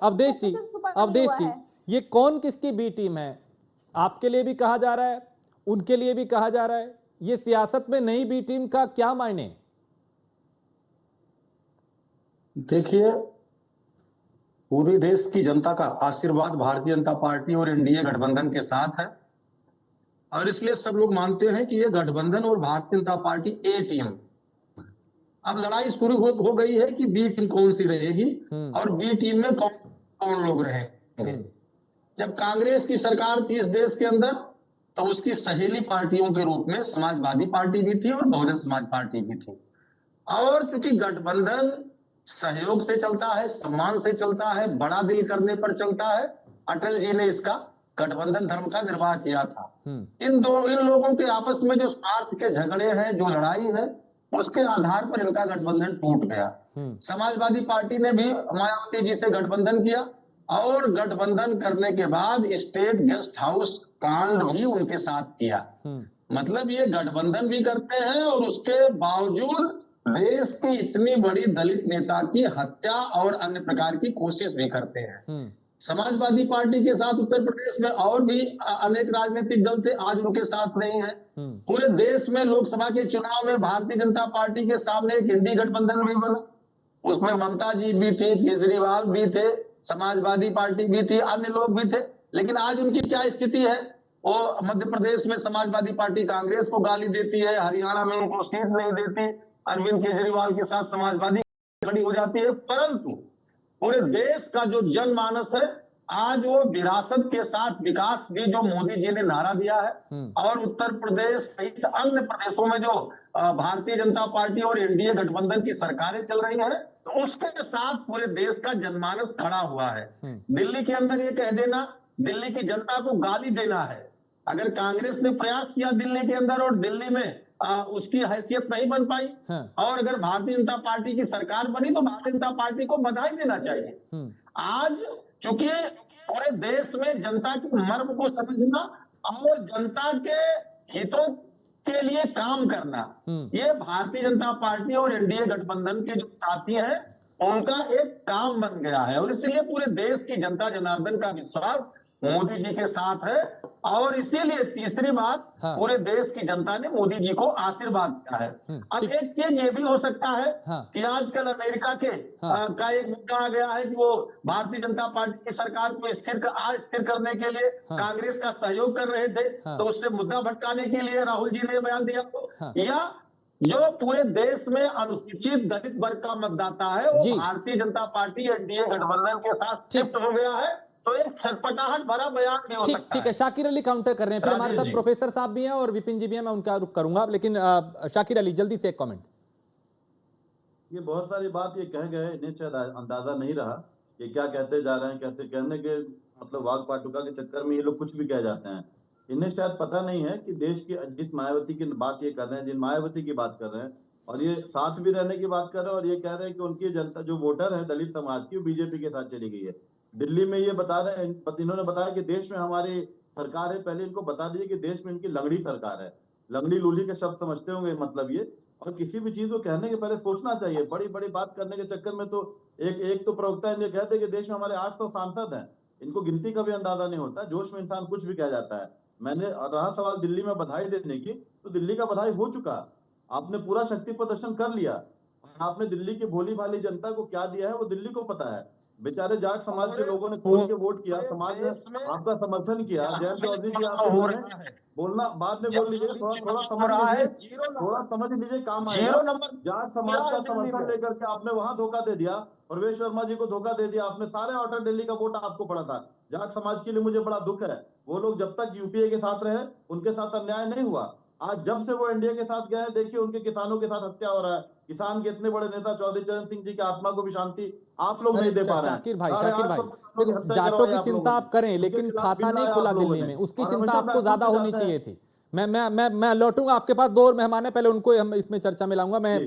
अवधेश जी, अवधेश जी, ये कौन किसकी बी टीम है? आपके लिए भी कहा जा रहा है, उनके लिए भी कहा जा रहा है। ये सियासत में नई बी टीम का क्या मायने? देखिए, पूरे देश की जनता का आशीर्वाद भारतीय जनता पार्टी और एनडीए गठबंधन के साथ है और इसलिए सब लोग मानते हैं कि ये गठबंधन और भारतीय जनता पार्टी ए टीम। अब लड़ाई शुरू हो गई है कि बी टीम कौन सी रहेगी और बी टीम में कौन लोग रहेंगे। जब कांग्रेस की सरकार थी इस देश के अंदर तो उसकी सहेली पार्टियों के रूप में समाजवादी पार्टी भी थी और बहुजन समाज पार्टी भी थी। और चूंकि गठबंधन सहयोग से चलता है, सम्मान से चलता है, बड़ा दिल करने पर चलता है, अटल जी ने इसका गठबंधन धर्म का निर्वाह किया था। इन लोगों के आपस में जो स्वार्थ के झगड़े हैं, जो लड़ाई है, उसके आधार पर इनका गठबंधन टूट गया। समाजवादी पार्टी ने भी मायावती जी से गठबंधन किया और गठबंधन करने के बाद स्टेट गेस्ट हाउस कांड भी उनके साथ किया। मतलब ये गठबंधन भी करते हैं और उसके बावजूद देश की इतनी बड़ी दलित नेता की हत्या और अन्य प्रकार की कोशिश भी करते हैं। समाजवादी पार्टी के साथ उत्तर प्रदेश में और भी अनेक राजनीतिक दल थे, आज उनके साथ नहीं है। पूरे देश में लोकसभा के चुनाव में भारतीय जनता पार्टी के सामने एक इंडी गठबंधन भी बना, उसमें ममता जी भी थी, केजरीवाल भी थे, समाजवादी पार्टी भी थी, अन्य लोग भी थे। लेकिन आज उनकी क्या स्थिति है? वो मध्य प्रदेश में समाजवादी पार्टी कांग्रेस को गाली देती है, हरियाणा में उनको सीट नहीं देती, अरविंद केजरीवाल के साथ समाजवादी खड़ी हो जाती है। परंतु पूरे देश का जो जनमानस है आज वो विरासत के साथ विकास भी जो मोदी जी ने नारा दिया है और उत्तर प्रदेश सहित अन्य प्रदेशों में जो भारतीय जनता पार्टी और एनडीए गठबंधन की सरकारें चल रही हैं तो उसके साथ पूरे देश का जनमानस खड़ा हुआ है। दिल्ली के अंदर ये कह देना, दिल्ली की जनता को गाली देना है। अगर कांग्रेस ने प्रयास किया दिल्ली के अंदर और दिल्ली में उसकी हैसियत नहीं बन पाई और अगर भारतीय जनता पार्टी की सरकार बनी तो भारतीय जनता पार्टी को बधाई देना चाहिए। आज चूंकि पूरे देश में जनता के मर्म को समझना और जनता के हितों के लिए काम करना, ये भारतीय जनता पार्टी और एनडीए गठबंधन के जो साथी हैं उनका एक काम बन गया है और इसलिए पूरे देश की जनता जनार्दन का विश्वास मोदी जी के साथ है और इसीलिए तीसरी बात पूरे देश की जनता ने मोदी जी को आशीर्वाद दिया है। अब एक चीज ये भी हो सकता है कि आजकल अमेरिका के का एक मुद्दा आ गया है कि वो भारतीय जनता पार्टी की सरकार को अस्थिर करने के लिए कांग्रेस का सहयोग कर रहे थे तो उससे मुद्दा भटकाने के लिए राहुल जी ने बयान दिया। या जो पूरे देश में अनुसूचित दलित वर्ग का मतदाता है वो भारतीय जनता पार्टी एनडीए गठबंधन के साथ शिफ्ट हो गया है तो एक छटपटाहट भरा बयान भी हो सकता है। ठीक है, शाकिर अली काउंटर कर रहे हैं, फिर हमारे साथ प्रोफेसर साहब भी हैं और विपिन जी भी हैं, मैं उनका रुख करूंगा, लेकिन शाकिर अली जल्दी से एक कमेंट। ये बहुत सारी बात ये कह गए, इन्हें शायद अंदाजा नहीं रहा कि क्या कहते जा रहे हैं, कहने के मतलब वाग पाटुका के चक्कर में ये लोग कुछ भी कह जाते हैं। इन्हें शायद पता नहीं है कि देश की जिस मायावती की बात ये कर रहे हैं, जिन मायावती की बात कर रहे हैं और ये साथ भी रहने की बात कर रहे हैं और ये कह रहे हैं कि उनकी जनता जो वोटर है दलित समाज की बीजेपी के साथ चली गई है। दिल्ली में ये बता रहे हैं, इन्होंने बताया कि देश में हमारी सरकार है, पहले इनको बता दीजिए कि देश में इनकी लंगड़ी सरकार है। लंगड़ी लूली के शब्द समझते होंगे मतलब ये, और किसी भी चीज को कहने के पहले सोचना चाहिए। बड़ी बड़ी बात करने के चक्कर में तो एक तो प्रवक्ता इन्हें कहते हैं कि देश में हमारे 800 सांसद हैं, इनको गिनती का भी अंदाजा नहीं होता, जोश में इंसान कुछ भी कह जाता है। मैंने रहा सवाल दिल्ली में बधाई देने की, तो दिल्ली का बधाई हो चुका, आपने पूरा शक्ति प्रदर्शन कर लिया। आपने दिल्ली की भोली भाली जनता को क्या दिया है वो दिल्ली को पता है। बेचारे जाट समाज के लोगों ने खोल के वोट किया, समाज ने आपका समर्थन किया। जयंत चौधरी जी आपके बोलना बाद में बोल लीजिए, थोड़ा समझ लीजिए काम आएगा। जाट समाज का समर्थन लेकर के आपने वहां धोखा दे दिया, प्रवेश वर्मा जी को धोखा दे दिया आपने, सारे आउटर दिल्ली का वोट आपको पड़ा था। जाट समाज के लिए मुझे बड़ा दुख है, वो लोग जब तक यूपीए के साथ रहे उनके साथ अन्याय नहीं हुआ। आज जब से वो एनडीए के साथ गए हैं देखिए उनके किसानों के साथ हत्या हो रहा है। किसान के इतने बड़े नेता चौधरी चरण सिंह जी की आत्मा को भी शांति आप लोग नहीं दे पा रहे हैं। शाकिर भाई देखो, जाटों की चिंता आप करें लेकिन खाता नहीं खुला दिल्ली में, उसकी चिंता आपको ज्यादा होनी चाहिए थी। मैं लौटूंगा आपके पास, दो और मेहमान है, पहले उनको हम इसमें चर्चा में लाऊंगा। मैं